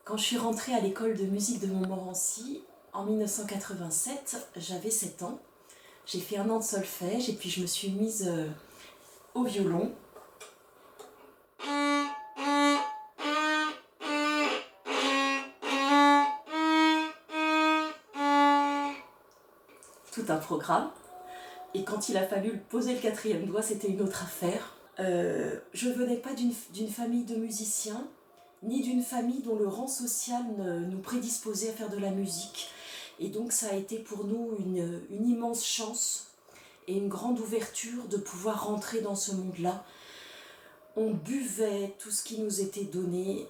Quand je suis rentrée à l'école de musique de Montmorency en 1987, j'avais 7 ans. J'ai fait 1 an de solfège et puis je me suis mise au violon. Tout un programme. Et quand il a fallu poser le 4e doigt, c'était une autre affaire. Je venais pas d'une famille de musiciens, ni d'une famille dont le rang social nous prédisposait à faire de la musique. Et donc ça a été pour nous une immense chance et une grande ouverture de pouvoir rentrer dans ce monde-là. On buvait tout ce qui nous était donné.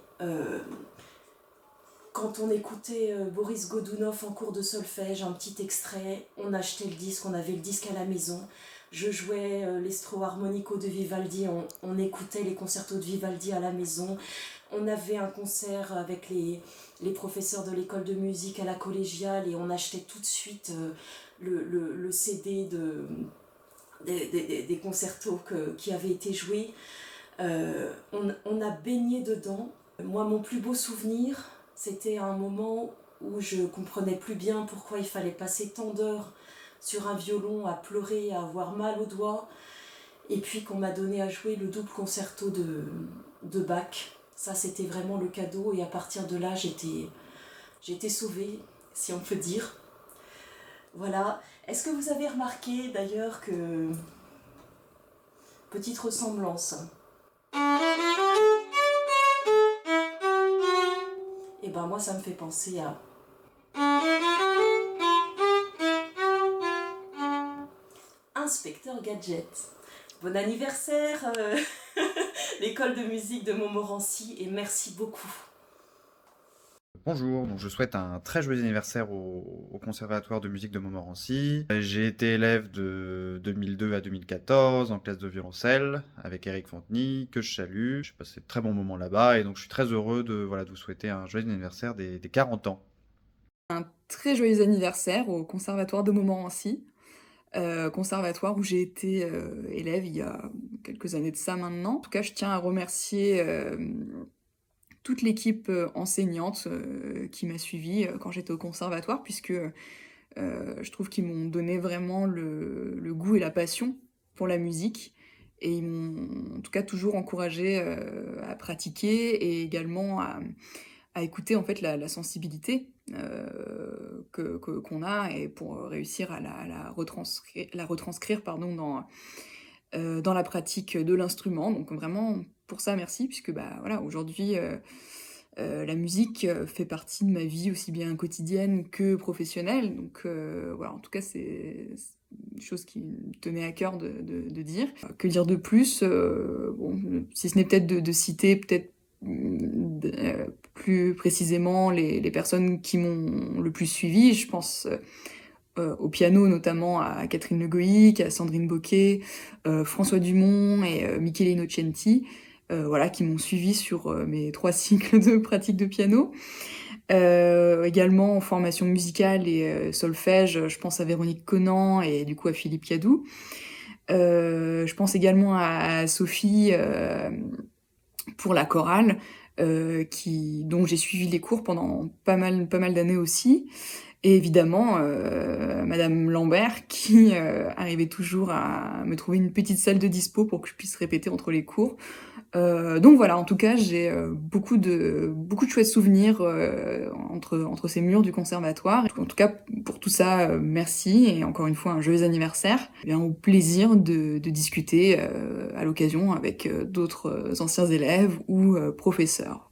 Quand on écoutait Boris Godunov en cours de solfège, un petit extrait, on achetait le disque, on avait le disque à la maison. Je jouais les Stro Armonico de Vivaldi, on écoutait les concertos de Vivaldi à la maison. On avait un concert avec les professeurs de l'école de musique à la collégiale et on achetait tout de suite le CD des concertos qui avaient été joués. On a baigné dedans. Moi, mon plus beau souvenir, c'était un moment où je comprenais plus bien pourquoi il fallait passer tant d'heures sur un violon à pleurer, à avoir mal aux doigts, et puis qu'on m'a donné à jouer le double concerto de Bach. Ça, c'était vraiment le cadeau, et à partir de là, j'étais sauvée, si on peut dire. Voilà. Est-ce que vous avez remarqué d'ailleurs que... Petite ressemblance. Et ben moi, ça me fait penser à... Inspecteur Gadget. Bon anniversaire, l'école de musique de Montmorency, et merci beaucoup. Bonjour, donc je souhaite un très joyeux anniversaire au Conservatoire de musique de Montmorency. J'ai été élève de 2002 à 2014 en classe de violoncelle avec Eric Fonteny, que je salue. J'ai passé de très bons moments là-bas et donc je suis très heureux de vous souhaiter un joyeux anniversaire des 40 ans. Un très joyeux anniversaire au Conservatoire de Montmorency, conservatoire où j'ai été élève il y a quelques années de ça maintenant. En tout cas, je tiens à remercier toute l'équipe enseignante qui m'a suivie quand j'étais au conservatoire, puisque je trouve qu'ils m'ont donné vraiment le goût et la passion pour la musique. Et ils m'ont en tout cas toujours encouragé à pratiquer et également à écouter en fait la sensibilité qu'on a et pour réussir à la retranscrire pardon, dans la pratique de l'instrument. Donc vraiment pour ça merci, puisque bah, voilà, aujourd'hui la musique fait partie de ma vie aussi bien quotidienne que professionnelle. Donc voilà, en tout cas c'est une chose qui me tenait à cœur de dire. Que dire de plus bon, si ce n'est peut-être de citer peut-être plus précisément les personnes qui m'ont le plus suivi. Je pense au piano notamment à Catherine Le Goïc, à Sandrine Bocquet, François Dumont et Michele Innocenti, voilà, qui m'ont suivi sur mes 3 cycles de pratique de piano. Également en formation musicale et solfège, je pense à Véronique Conan et du coup à Philippe Yadou. Je pense également à Sophie pour la chorale, dont j'ai suivi les cours pendant pas mal d'années aussi. Et évidemment, Madame Lambert, qui arrivait toujours à me trouver une petite salle de dispo pour que je puisse répéter entre les cours. Donc voilà, en tout cas, j'ai beaucoup de chouettes souvenirs entre ces murs du conservatoire. En tout cas, pour tout ça, merci et encore une fois un joyeux anniversaire. Eh bien, au plaisir de discuter à l'occasion avec d'autres anciens élèves ou professeurs.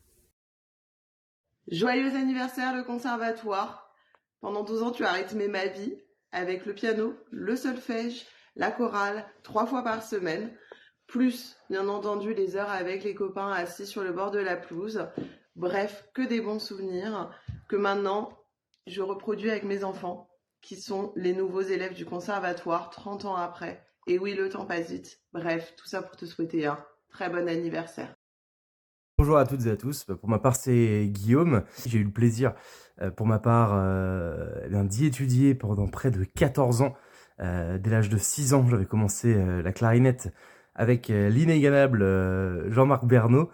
Joyeux anniversaire le conservatoire. Pendant 12 ans, tu as rythmé ma vie avec le piano, le solfège, la chorale, 3 fois par semaine. Plus, bien entendu, les heures avec les copains assis sur le bord de la pelouse. Bref, que des bons souvenirs que maintenant, je reproduis avec mes enfants, qui sont les nouveaux élèves du conservatoire 30 ans après. Et oui, le temps passe vite. Bref, tout ça pour te souhaiter un très bon anniversaire. Bonjour à toutes et à tous. Pour ma part, c'est Guillaume. J'ai eu le plaisir, pour ma part, d'y étudier pendant près de 14 ans. Dès l'âge de 6 ans, j'avais commencé la clarinette avec l'inégalable Jean-Marc Bernot,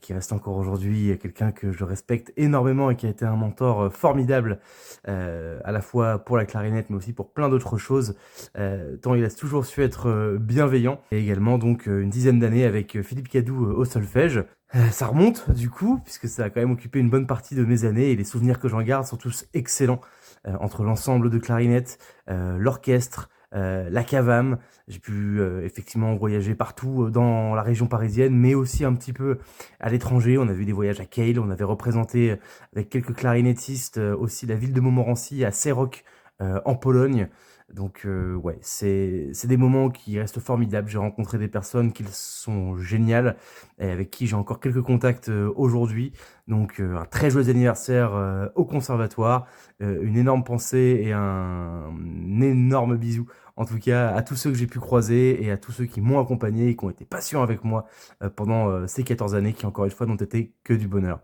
qui reste encore aujourd'hui quelqu'un que je respecte énormément et qui a été un mentor formidable, à la fois pour la clarinette mais aussi pour plein d'autres choses, tant il a toujours su être bienveillant. Et également donc une dizaine d'années avec Philippe Cadou au solfège. Ça remonte du coup, puisque ça a quand même occupé une bonne partie de mes années, et les souvenirs que j'en garde sont tous excellents, entre l'ensemble de clarinettes, l'orchestre, la cavam. J'ai pu effectivement voyager partout dans la région parisienne, mais aussi un petit peu à l'étranger. On a vu des voyages à Kehl, on avait représenté avec quelques clarinettistes aussi la ville de Montmorency, à Sérok, en Pologne. Donc ouais, c'est des moments qui restent formidables. J'ai rencontré des personnes qui sont géniales et avec qui j'ai encore quelques contacts aujourd'hui. Donc un très joyeux anniversaire au conservatoire, une énorme pensée et un énorme bisou en tout cas à tous ceux que j'ai pu croiser et à tous ceux qui m'ont accompagné et qui ont été patients avec moi pendant ces 14 années qui encore une fois n'ont été que du bonheur.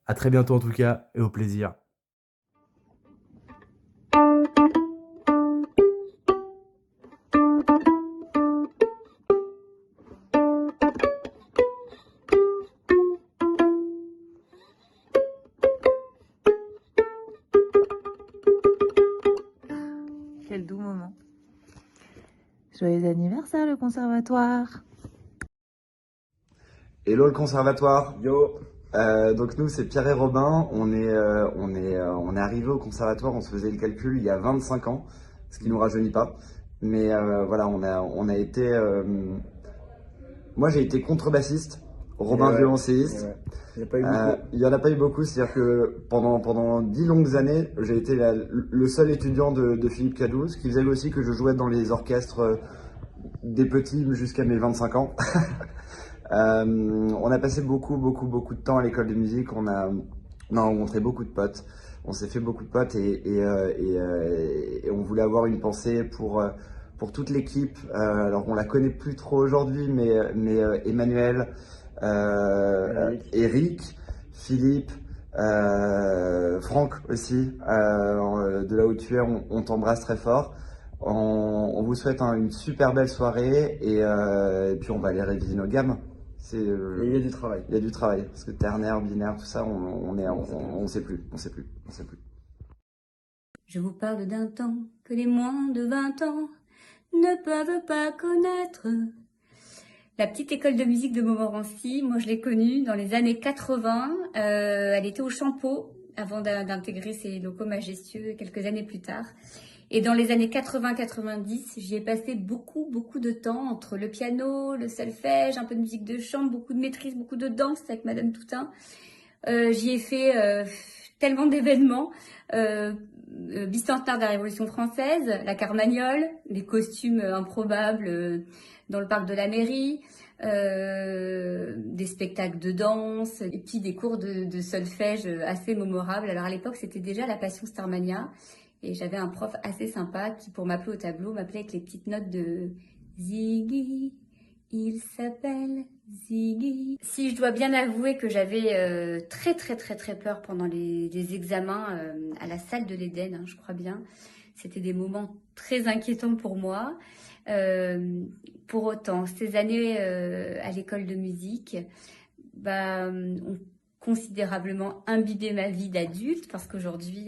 À très bientôt en tout cas et au plaisir. Quel doux moment. Joyeux anniversaire le conservatoire. Hello le conservatoire. Yo. Donc nous c'est Pierre et Robin. On est arrivé au conservatoire. On se faisait le calcul il y a 25 ans, ce qui nous rajeunit pas. Mais voilà, on a été. Moi j'ai été contrebassiste, Robin violoncelliste. Il y en a pas eu beaucoup. C'est-à-dire que pendant 10 longues années, j'ai été le seul étudiant de Philippe Cadou, ce qui faisait aussi que je jouais dans les orchestres des petits jusqu'à mes 25 ans. On a passé beaucoup de temps à l'école de musique. On a rencontré beaucoup de potes. On s'est fait beaucoup de potes et on voulait avoir une pensée pour toute l'équipe. Alors on la connaît plus trop aujourd'hui, mais Emmanuel, Eric, Philippe, Franck aussi, de là où tu es, on t'embrasse très fort. On vous souhaite une super belle soirée et puis on va aller réviser nos gammes. Il y a du travail. Il y a du travail parce que ternaire, binaire, tout ça, on sait plus. Je vous parle d'un temps que les moins de 20 ans ne peuvent pas connaître. La petite école de musique de Montmorency, moi je l'ai connue dans les années 80. Elle était au Champeau avant d'intégrer ces locaux majestueux quelques années plus tard. Et dans les années 80-90, j'y ai passé beaucoup de temps entre le piano, le solfège, un peu de musique de chambre, beaucoup de maîtrise, beaucoup de danse avec Madame Toutain. J'y ai fait tellement d'événements. Bicentenaire de la Révolution française, la Carmagnole, les costumes improbables dans le parc de la mairie, des spectacles de danse et puis des cours de solfège assez mémorables. Alors à l'époque, c'était déjà la Passion Starmania. Et j'avais un prof assez sympa qui, pour m'appeler au tableau, m'appelait avec les petites notes de Ziggy, il s'appelle Ziggy. Si je dois bien avouer que j'avais très peur pendant les examens à la salle de l'Éden, hein, je crois bien. C'était des moments très inquiétants pour moi. Pour autant, ces années à l'école de musique ont considérablement imbibé ma vie d'adulte parce qu'aujourd'hui...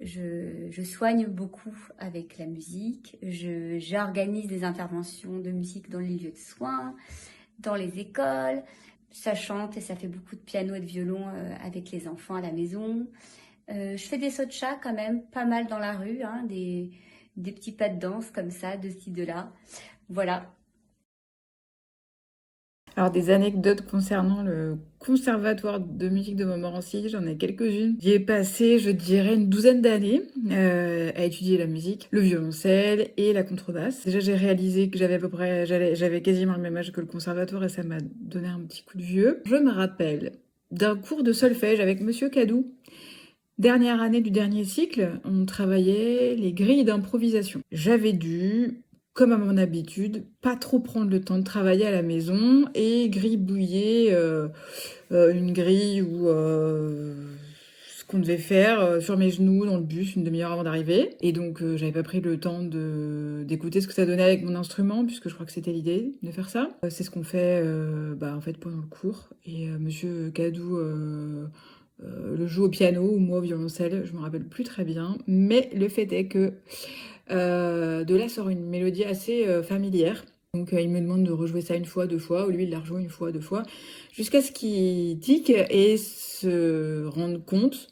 Je soigne beaucoup avec la musique, j'organise des interventions de musique dans les lieux de soins, dans les écoles, ça chante et ça fait beaucoup de piano et de violon avec les enfants à la maison. Je fais des sauts de chat quand même, pas mal dans la rue, hein, des petits pas de danse comme ça, de ci, de là. Voilà. Alors des anecdotes concernant le conservatoire de musique de Montmorency, j'en ai quelques-unes. J'y ai passé, je dirais, une douzaine d'années à étudier la musique, le violoncelle et la contrebasse. Déjà, j'ai réalisé que j'avais quasiment le même âge que le conservatoire et ça m'a donné un petit coup de vieux. Je me rappelle d'un cours de solfège avec Monsieur Cadou. Dernière année du dernier cycle, on travaillait les grilles d'improvisation. J'avais dû, comme à mon habitude, pas trop prendre le temps de travailler à la maison et gribouiller une grille ou ce qu'on devait faire sur mes genoux dans le bus une demi-heure avant d'arriver. Et donc j'avais pas pris le temps d'écouter ce que ça donnait avec mon instrument, puisque je crois que c'était l'idée de faire ça. C'est ce qu'on fait en fait pendant le cours. Et Monsieur Cadou le joue au piano ou moi au violoncelle, je me rappelle plus très bien. Mais le fait est que de là sort une mélodie assez familière. Donc il me demande de rejouer ça une fois, deux fois, ou lui il la rejoue une fois, deux fois, jusqu'à ce qu'il tique et se rende compte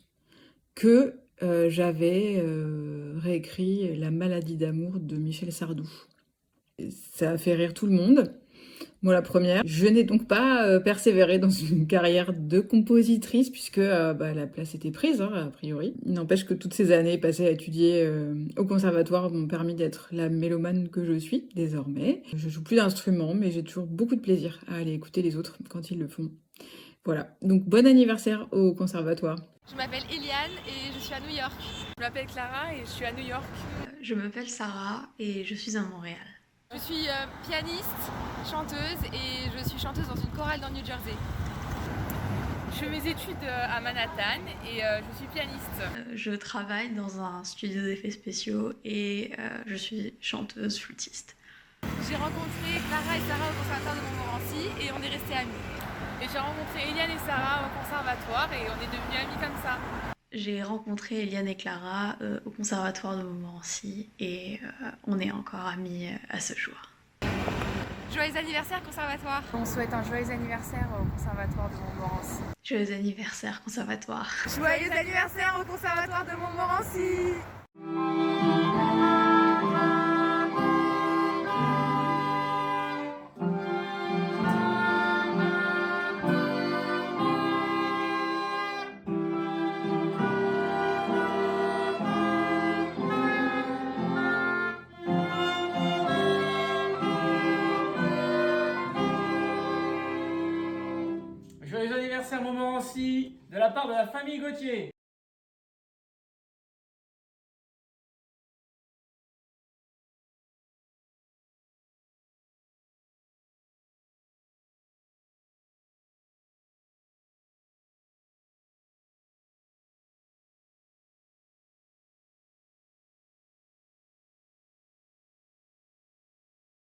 que j'avais réécrit La maladie d'amour de Michel Sardou. Ça a fait rire tout le monde. Moi, la première. Je n'ai donc pas persévéré dans une carrière de compositrice puisque la place était prise, a priori. Il n'empêche que toutes ces années passées à étudier au conservatoire m'ont permis d'être la mélomane que je suis désormais. Je joue plus d'instruments, mais j'ai toujours beaucoup de plaisir à aller écouter les autres quand ils le font. Voilà. Donc, bon anniversaire au conservatoire. Je m'appelle Eliane et je suis à New York. Je m'appelle Clara et je suis à New York. Je m'appelle Sarah et je suis à Montréal. Je suis pianiste, chanteuse et je suis chanteuse dans une chorale dans New Jersey. Je fais mes études à Manhattan et je suis pianiste. Je travaille dans un studio d'effets spéciaux et je suis chanteuse flûtiste. J'ai rencontré Clara et Sarah au conservatoire de Montmorency et on est restés amis. Et j'ai rencontré Eliane et Sarah au conservatoire et on est devenus amis comme ça. J'ai rencontré Eliane et Clara au conservatoire de Montmorency et on est encore amis à ce jour. Joyeux anniversaire conservatoire. On souhaite un joyeux anniversaire au conservatoire de Montmorency. Joyeux anniversaire conservatoire. Joyeux anniversaire au conservatoire de Montmorency. Joyeux anniversaire Montmorency de la part de la famille Gauthier.